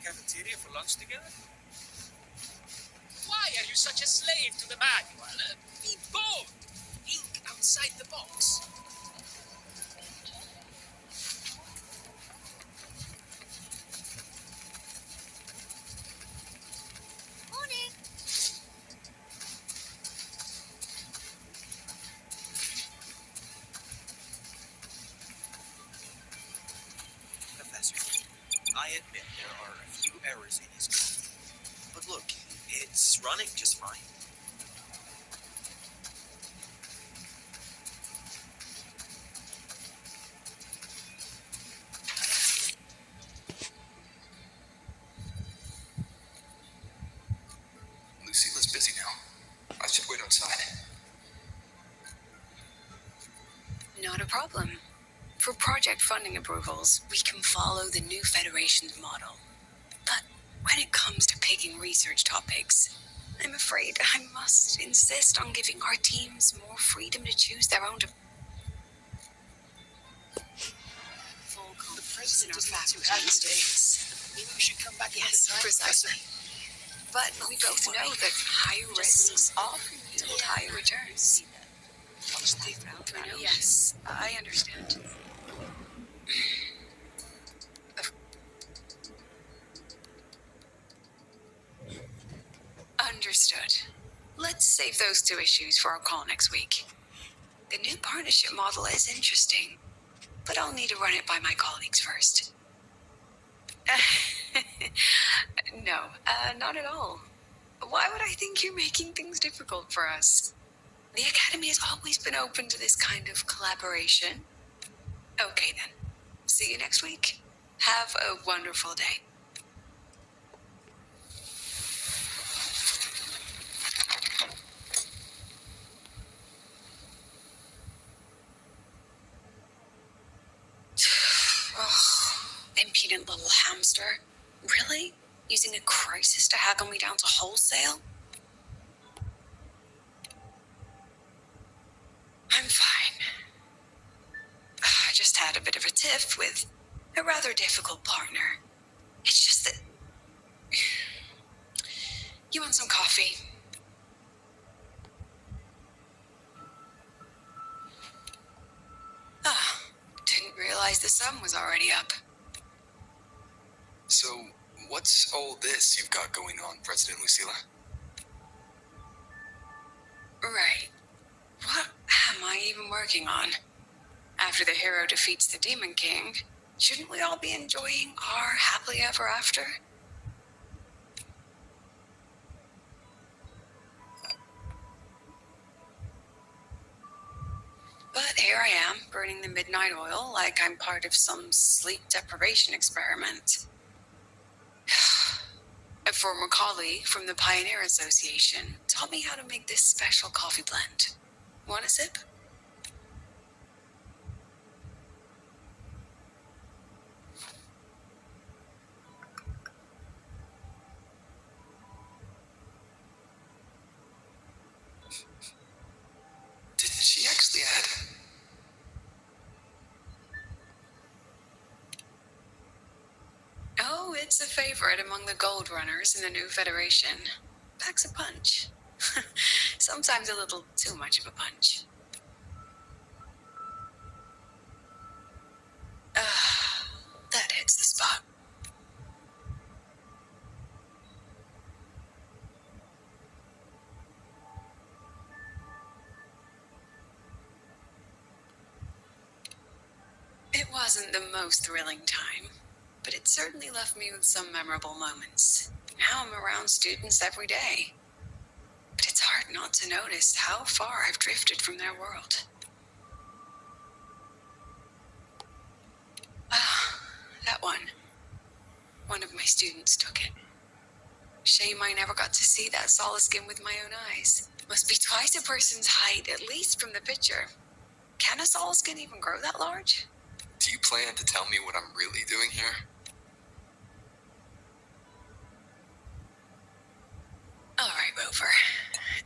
cafeteria for lunch together? Why are you such a slave to the manual? Be bold! Think outside the box. Morning. Professor, I admit there are a few errors in his code. But look, it's running just fine. Lucilla's busy now. I should wait outside. Not a problem. For project funding approvals, we can follow the new Federation's model. But when it comes to picking research topics, I'm afraid I must insist on giving our teams more freedom to choose their own. The president doesn't let you have mistakes. Maybe we should come back another time. Precisely. But we both know that higher risks often yield higher returns. Yes, I understand. Understood. Let's save those two issues for our call next week. The new partnership model is interesting, but I'll need to run it by my colleagues first. No, not at all. Why would I think you're making things difficult for us? The Academy has always been open to this kind of collaboration. Okay then. See you next week. Have a wonderful day. Oh, impudent little hamster. Really? Using a crisis to haggle me down to wholesale? I'm fine. I just had a bit of a tiff with a rather difficult partner. It's just that... You want some coffee? Ah, didn't realize the sun was already up. So, what's all this you've got going on, President Lucilla? Right. What am I even working on? After the hero defeats the Demon King, shouldn't we all be enjoying our happily ever after? But here I am, burning the midnight oil like I'm part of some sleep deprivation experiment. A former colleague from the Pioneer Association taught me how to make this special coffee blend. Want a sip? Did she actually add? Oh, it's a favorite among the gold runners in the new Federation. Packs a punch. Sometimes a little too much of a punch. That hits the spot. It wasn't the most thrilling time, but it certainly left me with some memorable moments. Now I'm around students every day. But it's hard not to notice how far I've drifted from their world. That one. One of my students took it. Shame I never got to see that solace skin with my own eyes. Must be twice a person's height, at least from the picture. Can a solace skin even grow that large? Do you plan to tell me what I'm really doing here? All right, Rover.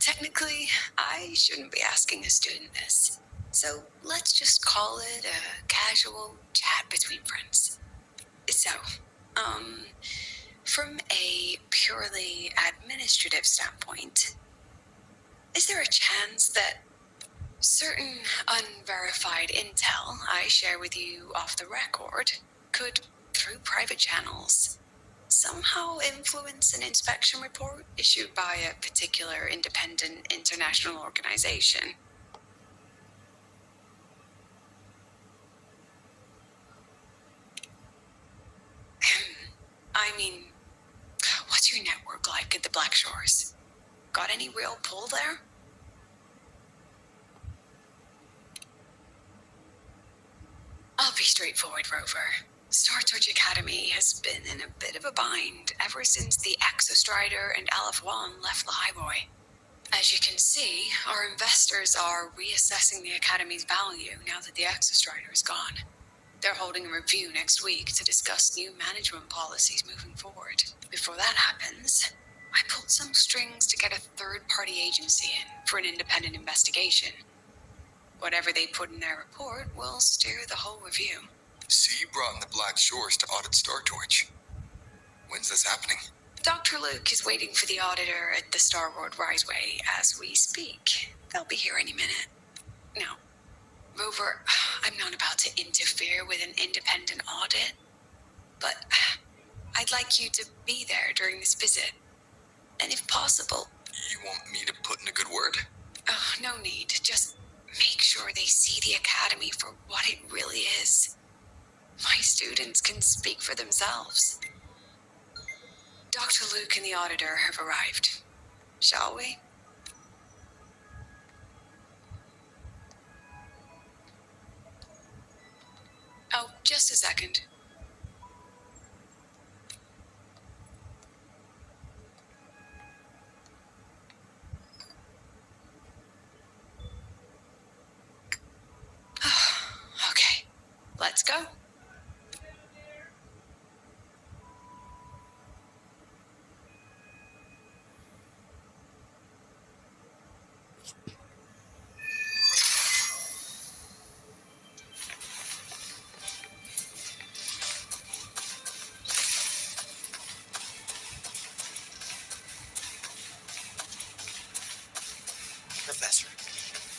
Technically, I shouldn't be asking a student this. So let's just call it a casual chat between friends. So, From a purely administrative standpoint, is there a chance that certain unverified intel I share with you off the record could, through private channels, somehow influence an inspection report issued by a particular independent international organization? I mean, what's your network like at the Black Shores? Got any real pull there? I'll be straightforward, Rover. Star Touch Academy has been in a bit of a bind ever since the Exostrider and Aleph One left the Highboy. As you can see, our investors are reassessing the Academy's value now that the Exostrider is gone. They're holding a review next week to discuss new management policies moving forward. Before that happens, I pulled some strings to get a third-party agency in for an independent investigation. Whatever they put in their report will steer the whole review. So you brought in the Black Shores to audit Star Torch. When's this happening? Dr. Luke is waiting for the auditor at the Starboard Riseway as we speak. They'll be here any minute. Now, Rover, I'm not about to interfere with an independent audit, but I'd like you to be there during this visit. And if possible... You want me to put in a good word? Oh, no need. Just make sure they see the Academy for what it really is. My students can speak for themselves. Dr. Luke and the auditor have arrived. Shall we? Oh, just a second. Okay, let's go. Professor,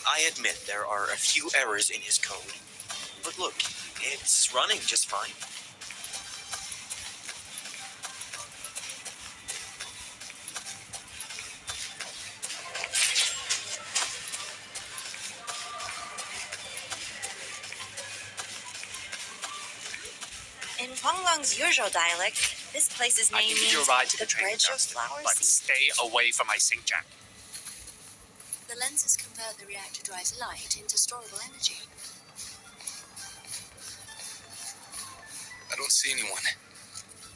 I admit there are a few errors in his code, but look, it's running just fine. In Huanglong's usual dialect, this place's I name can give means you a ride to the the train, bridge of Justin, flower but seeds. stay away from my sink jack. The lenses convert the reactor drive's light into storable energy. I don't see anyone.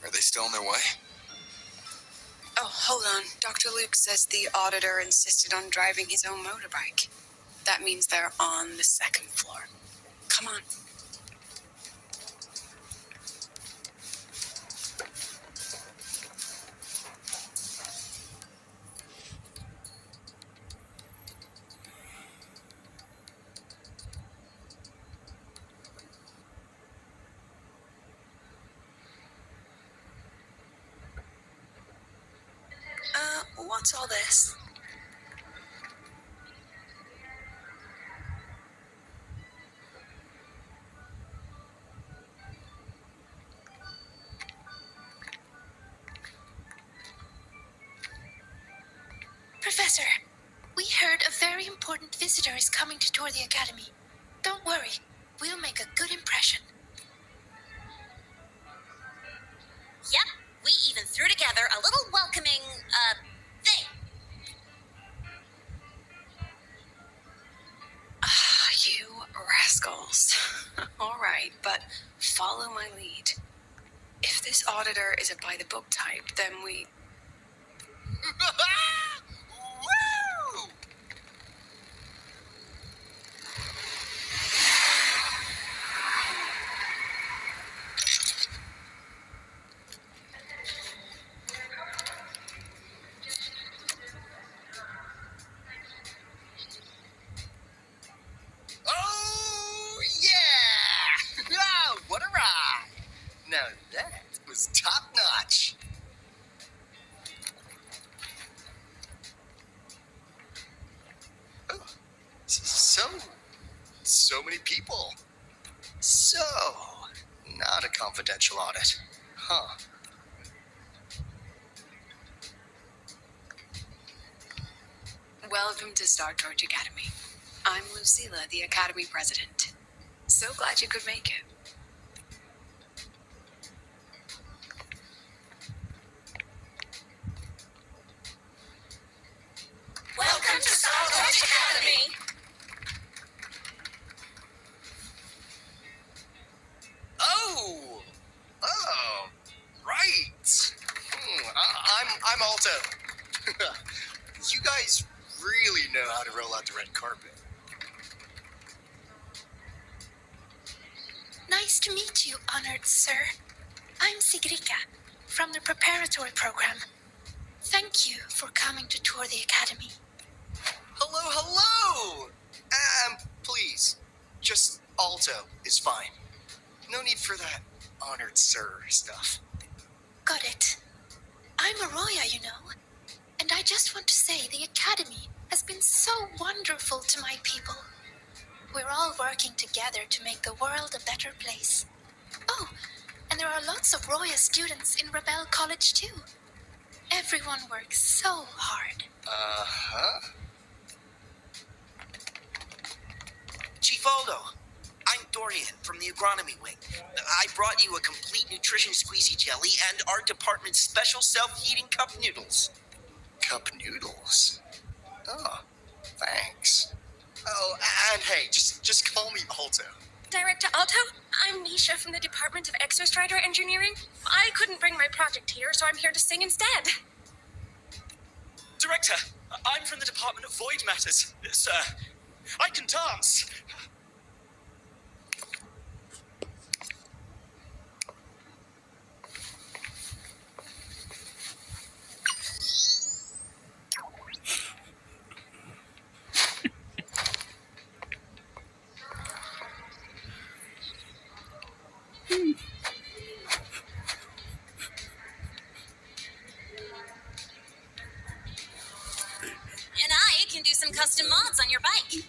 Are they still on their way? Oh, hold on. Dr. Luke says the auditor insisted on driving his own motorbike. That means they're on the second floor. Come on. What's all this? Professor, we heard a very important visitor is coming to tour the Academy. Don't worry, we'll make a good impression. Yep, we even threw together a little welcoming, thing. You rascals. All right, but follow my lead. If this auditor is a by-the-book type, then we... Woo! Oh, yeah! Oh, what a ride! Now that was top notch. so many people. So, not a confidential audit. Huh. Welcome to Star Torch Academy. I'm Lucilla, the Academy President. So glad you could make it. Welcome to Star Torch Academy. Oh, right. I'm Alto. You guys really know how to roll out the red carpet. Nice to meet you, honored sir. I'm Sigrika, from the preparatory program. Thank you for coming to tour the academy. Hello. Please, just Alto is fine. No need for that honored sir stuff. Got it. I'm Arroya, you know. And I just want to say the academy has been so wonderful to my people. We're all working together to make the world a better place. Oh, and there are lots of Roya students in Rebel College too. Everyone works so hard. Uh-huh. Chief Aldo, I'm Dorian from the agronomy wing. I brought you a complete nutrition squeezy jelly and our department's special self-heating cup noodles. Cup noodles? Oh, thanks. Oh, and hey, just call me Alto. Director Alto, I'm Misha from the Department of Exostrider Engineering. I couldn't bring my project here, so I'm here to sing instead. Director, I'm from the Department of Void Matters. Sir, I can dance. And I can do some custom mods on your bike.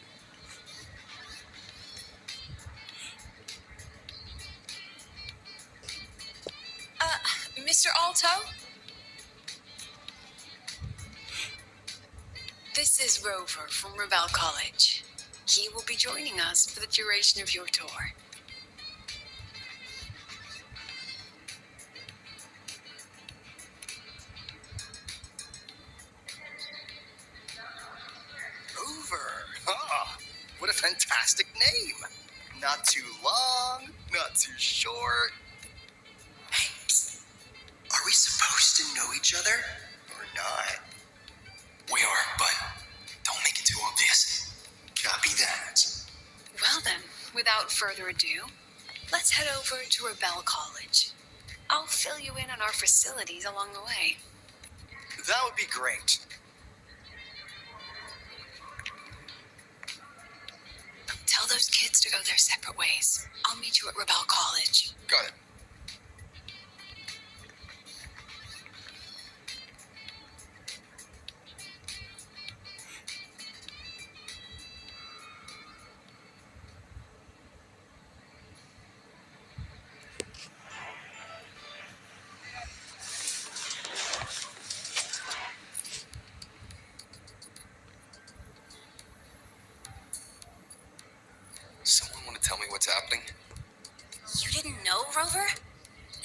Mr. Alto? This is Rover from Rebel College. He will be joining us for the duration of your tour. Rover. Ah, what a fantastic name. Not too long, not too short. Hey, are we supposed to know each other or not? We are, but don't make it too obvious. Copy that. Well then, without further ado, let's head over to Rebel College. I'll fill you in on our facilities along the way. That would be great. Tell those kids to go their separate ways. I'll meet you at Rebel College. Got it. Someone want to tell me what's happening? You didn't know, Rover?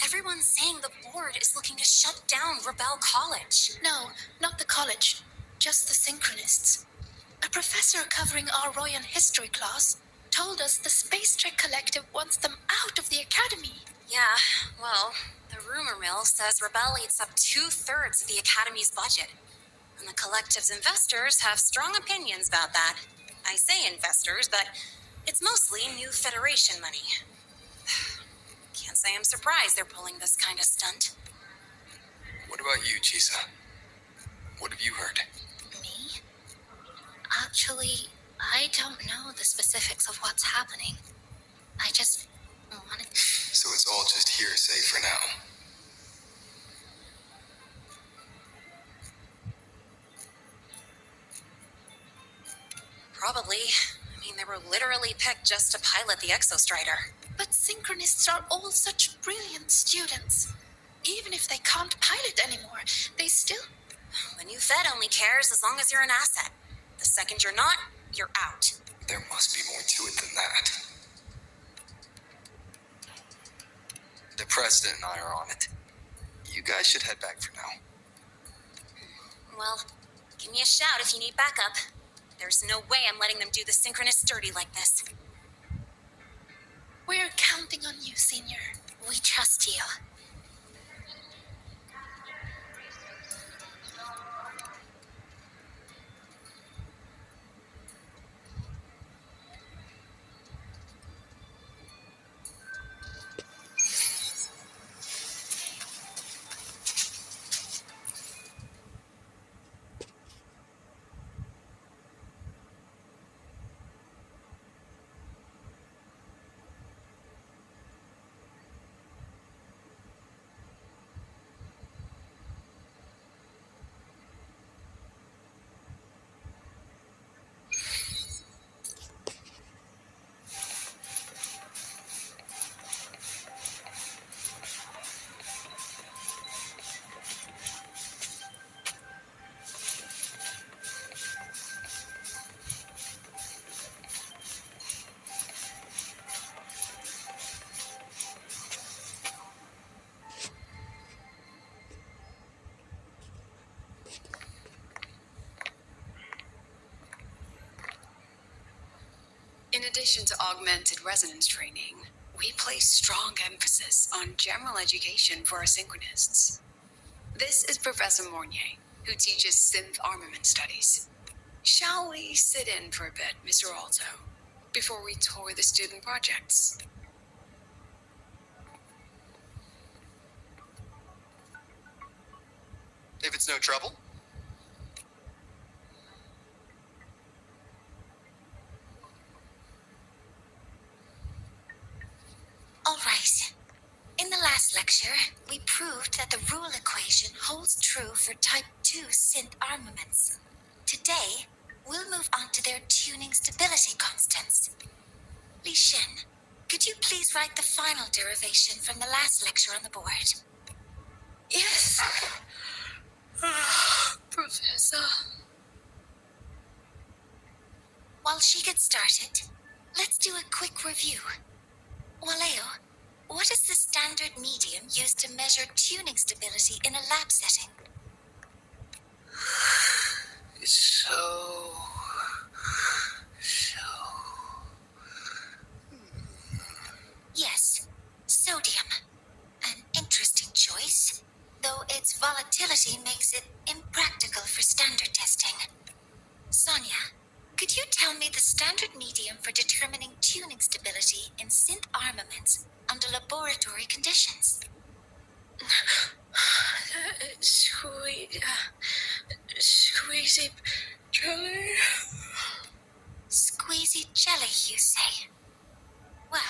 Everyone's saying the board is looking to shut down Rebel College. No, not the college, just the Synchronists. A professor covering our Royan history class told us the Space Trek Collective wants them out of the academy. Yeah, well, the rumor mill says Rebel eats up 2/3 of the Academy's budget. And the collective's investors have strong opinions about that. I say investors, but it's mostly new Federation money. Can't say I'm surprised they're pulling this kind of stunt. What about you, Chisa? What have you heard? Me? Actually, I don't know the specifics of what's happening. I just wanted... So it's all just hearsay for now. Probably. I mean, they were literally picked just to pilot the Exostrider. But synchronists are all such brilliant students. Even if they can't pilot anymore, they still... The new Fed only cares as long as you're an asset. The second you're not, you're out. There must be more to it than that. The president and I are on it. You guys should head back for now. Well, give me a shout if you need backup. There's no way I'm letting them do the synchronous dirty like this. We're counting on you, Senior. We trust you. In addition to augmented resonance training, we place strong emphasis on general education for our synchronists. This is Professor Mornier, who teaches synth armament studies. Shall we sit in for a bit, Mr. Alto, before we tour the student projects? If it's no trouble. All right. In the last lecture, we proved that the rule equation holds true for Type 2 synth armaments. Today, we'll move on to their tuning stability constants. Li Shen, could you please write the final derivation from the last lecture on the board? Yes. Professor. While she gets started, let's do a quick review. Waleo, what is the standard medium used to measure tuning stability in a lab setting? Yes, sodium. An interesting choice, though its volatility makes it impractical for standard testing. Sonia, could you tell me the standard medium for determining tuning stability in synth armaments under laboratory conditions? Squeezy jelly. Squeezy jelly, you say? Well,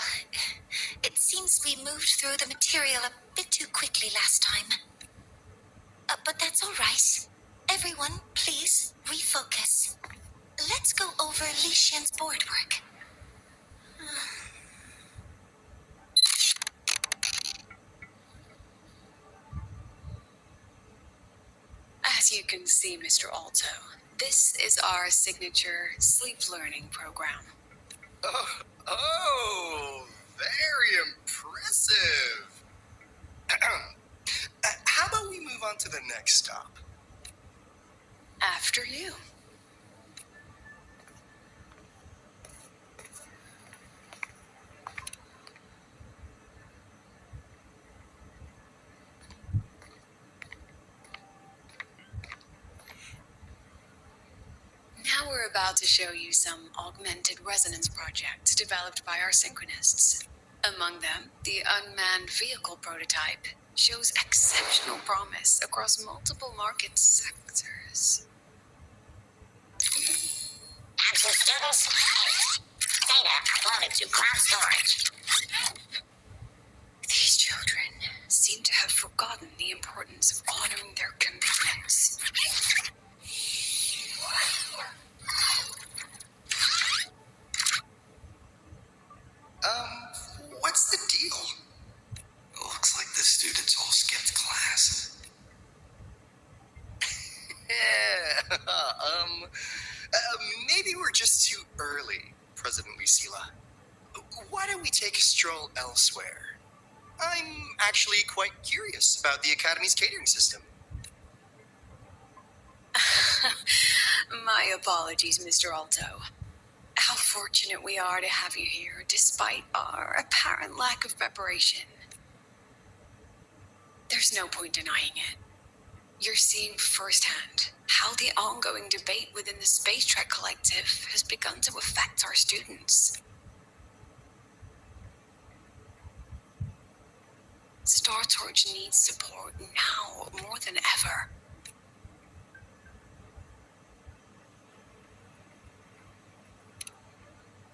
it seems we moved through the material a bit too quickly last time. But that's all right. Everyone, please refocus. Let's go over Li Shen's board work. As you can see, Mr. Alto, this is our signature sleep learning program. Oh, very impressive. How about we move on to the next stop? After you. Now we're about to show you some augmented resonance projects developed by our synchronists. Among them, the unmanned vehicle prototype shows exceptional promise across multiple market sectors. Action students, data uploaded to cloud storage. These children seem to have forgotten the importance of honoring their commitments. just too early, President Lucilla. Why don't we take a stroll elsewhere? I'm actually quite curious about the Academy's catering system. My apologies, Mr. Alto. How fortunate we are to have you here, despite our apparent lack of preparation. There's no point denying it. You're seeing firsthand how the ongoing debate within the Space Trek Collective has begun to affect our students. Star Torch needs support now more than ever.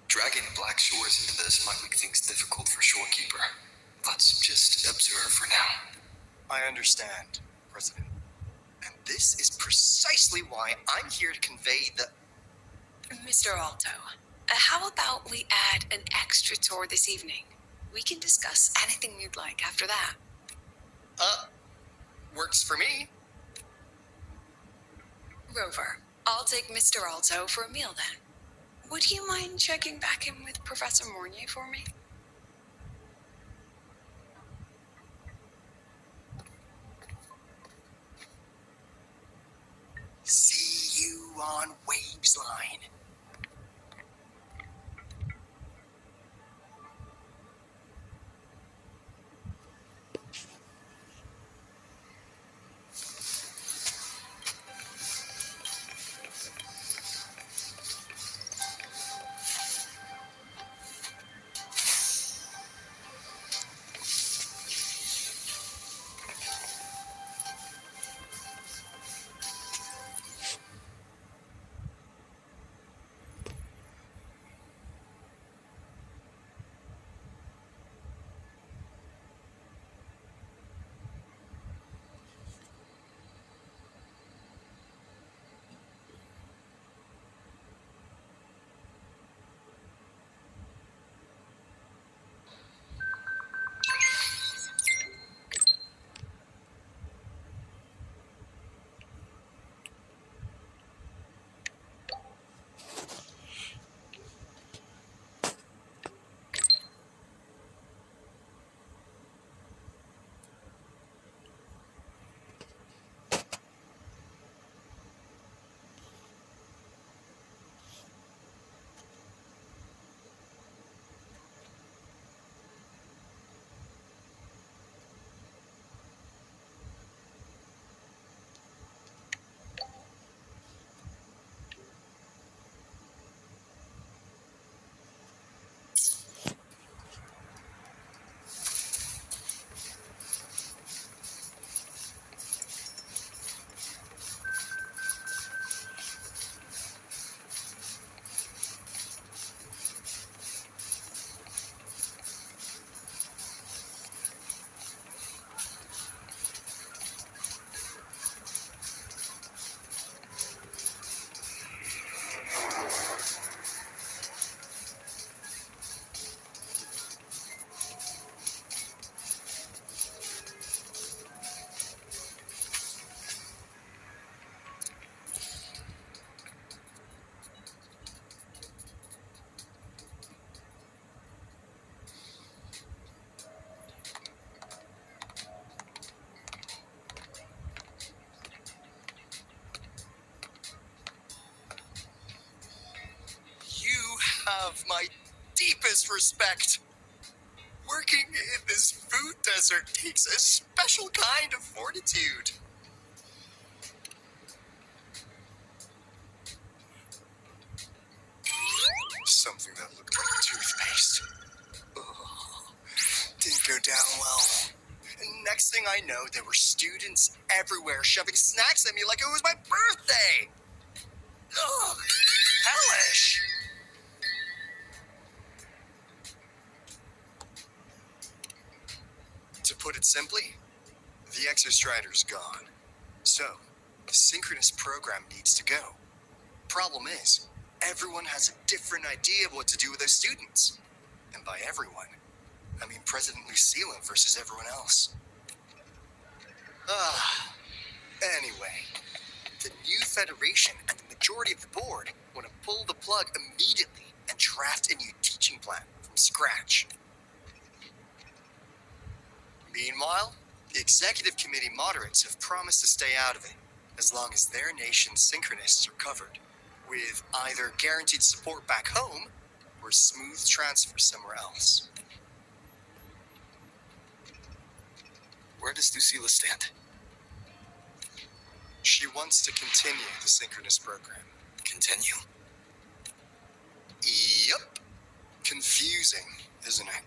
Dragging Black Shores into this might make things difficult for Shorekeeper. Let's just observe for now. I understand, President. And this is precisely why I'm here to convey the... Mr. Alto, how about we add an extra tour this evening? We can discuss anything you'd like after that. Works for me. Rover, I'll take Mr. Alto for a meal then. Would you mind checking back in with Professor Mornier for me? See you on Waves Line. Have my deepest respect. Working in this food desert takes a special kind of fortitude. Something that looked like toothpaste. Ugh, didn't go down well. And next thing I know, there were students everywhere shoving snacks at me like it was my birthday. Ugh, hellish. To put it simply, the Exostrider's gone. So, the synchronous program needs to go. Problem is, everyone has a different idea of what to do with those students. And by everyone, I mean President Lucilla versus everyone else. Anyway, the new Federation and the majority of the board want to pull the plug immediately and draft a new teaching plan from scratch. Meanwhile, the executive committee moderates have promised to stay out of it as long as their nation's synchronists are covered, with either guaranteed support back home or smooth transfer somewhere else. Where does Lucilla stand? She wants to continue the synchronous program. Continue? Yep. Confusing, isn't it?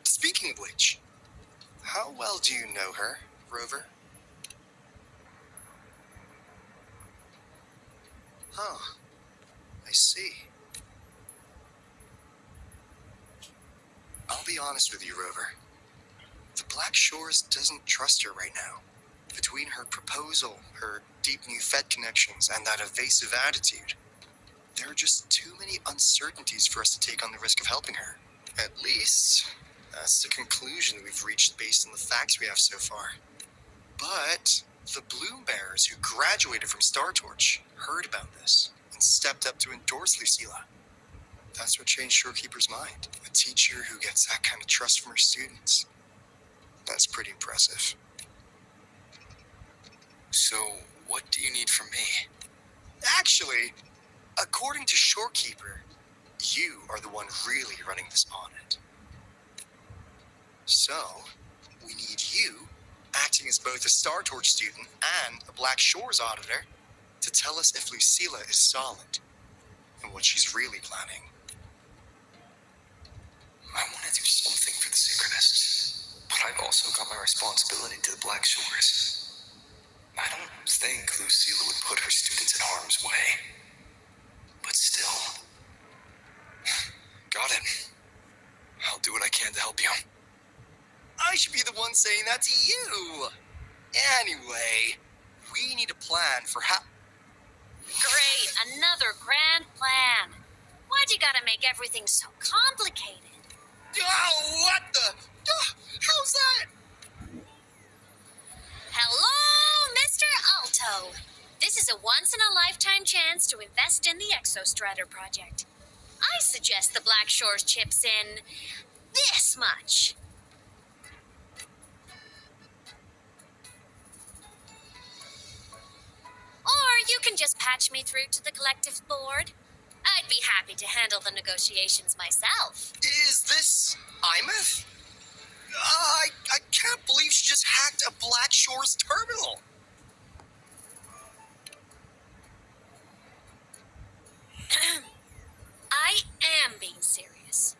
Speaking of which, how well do you know her, Rover? Huh. I see. I'll be honest with you, Rover. The Black Shores doesn't trust her right now. Between her proposal, her deep new Fed connections, and that evasive attitude, there are just too many uncertainties for us to take on the risk of helping her. At least, that's the conclusion we've reached based on the facts we have so far. But the Bloom Bearers who graduated from Star Torch heard about this and stepped up to endorse Lucilla. That's what changed Shorekeeper's mind. A teacher who gets that kind of trust from her students. That's pretty impressive. So, what do you need from me? Actually, according to Shorekeeper, you are the one really running this audit. So, we need you, acting as both a Star Torch student and a Black Shores auditor, to tell us if Lucilla is solid and what she's really planning. I want to do something for the Synchronists, but I've also got my responsibility to the Black Shores. I don't think Lucilla would put her students in harm's way. But still. Got it. I'll do what I can to help you. I should be the one saying that to you. Anyway, we need a plan for how... Great, another grand plan. Why'd you gotta make everything so complicated? Oh, what the... how's that? Hello, Mr. Alto. This is a once-in-a-lifetime chance to invest in the Exostrider project. I suggest the Black Shores chips in this much. Or you can just patch me through to the collective's board. I'd be happy to handle the negotiations myself. Is this Imeth? I can't believe she just hacked a Black Shores terminal. I am being serious.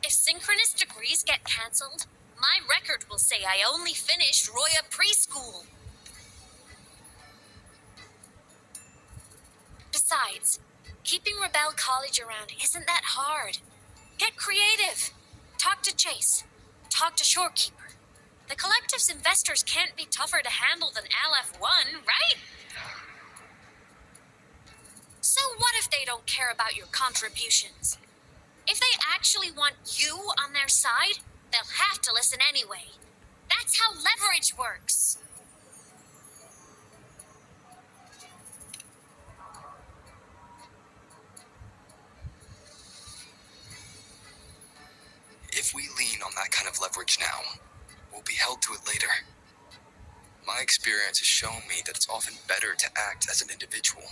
If synchronous degrees get cancelled, my record will say I only finished Roya preschool. Besides, keeping Rebel College around isn't that hard. Get creative. Talk to Chase. Talk to Shorekeeper. The collective's investors can't be tougher to handle than LF1, right? So what if they don't care about your contributions? If they actually want you on their side, they'll have to listen anyway. That's how leverage works. If we lean on that kind of leverage now, we'll be held to it later. My experience has shown me that it's often better to act as an individual.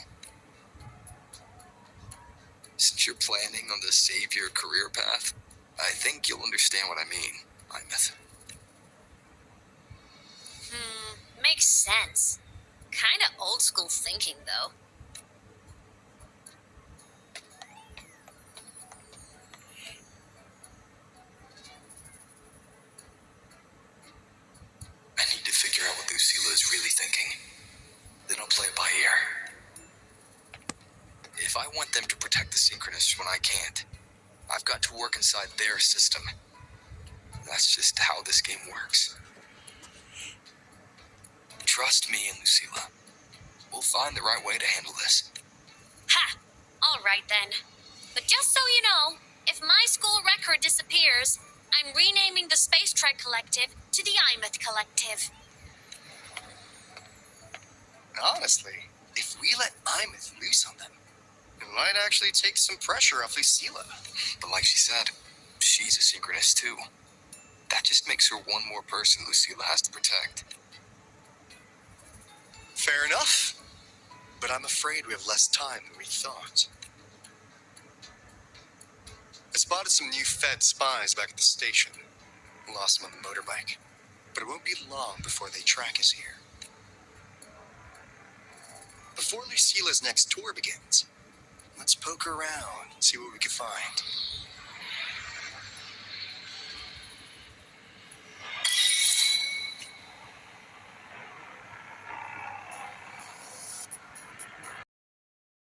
Since you're planning on the savior career path, I think you'll understand what I mean, Imeth. Makes sense. Kinda old school thinking, though. I need to figure out what Lucilla is really thinking. Then I'll play it by ear. If I want them to protect the Synchronists when I can't, I've got to work inside their system. That's just how this game works. Trust me and Lucilla. We'll find the right way to handle this. Ha! All right then. But just so you know, if my school record disappears, I'm renaming the Space Trek Collective to the Imeth Collective. Honestly, if we let Imeth loose on them, It might actually take some pressure off Lucilla. But like she said, she's a synchronist too. That just makes her one more person Lucilla has to protect. Fair enough. But I'm afraid we have less time than we thought. I spotted some new Fed spies back at the station. Lost them on the motorbike. But it won't be long before they track us here. Before Lucilla's next tour begins, let's poke around and see what we can find.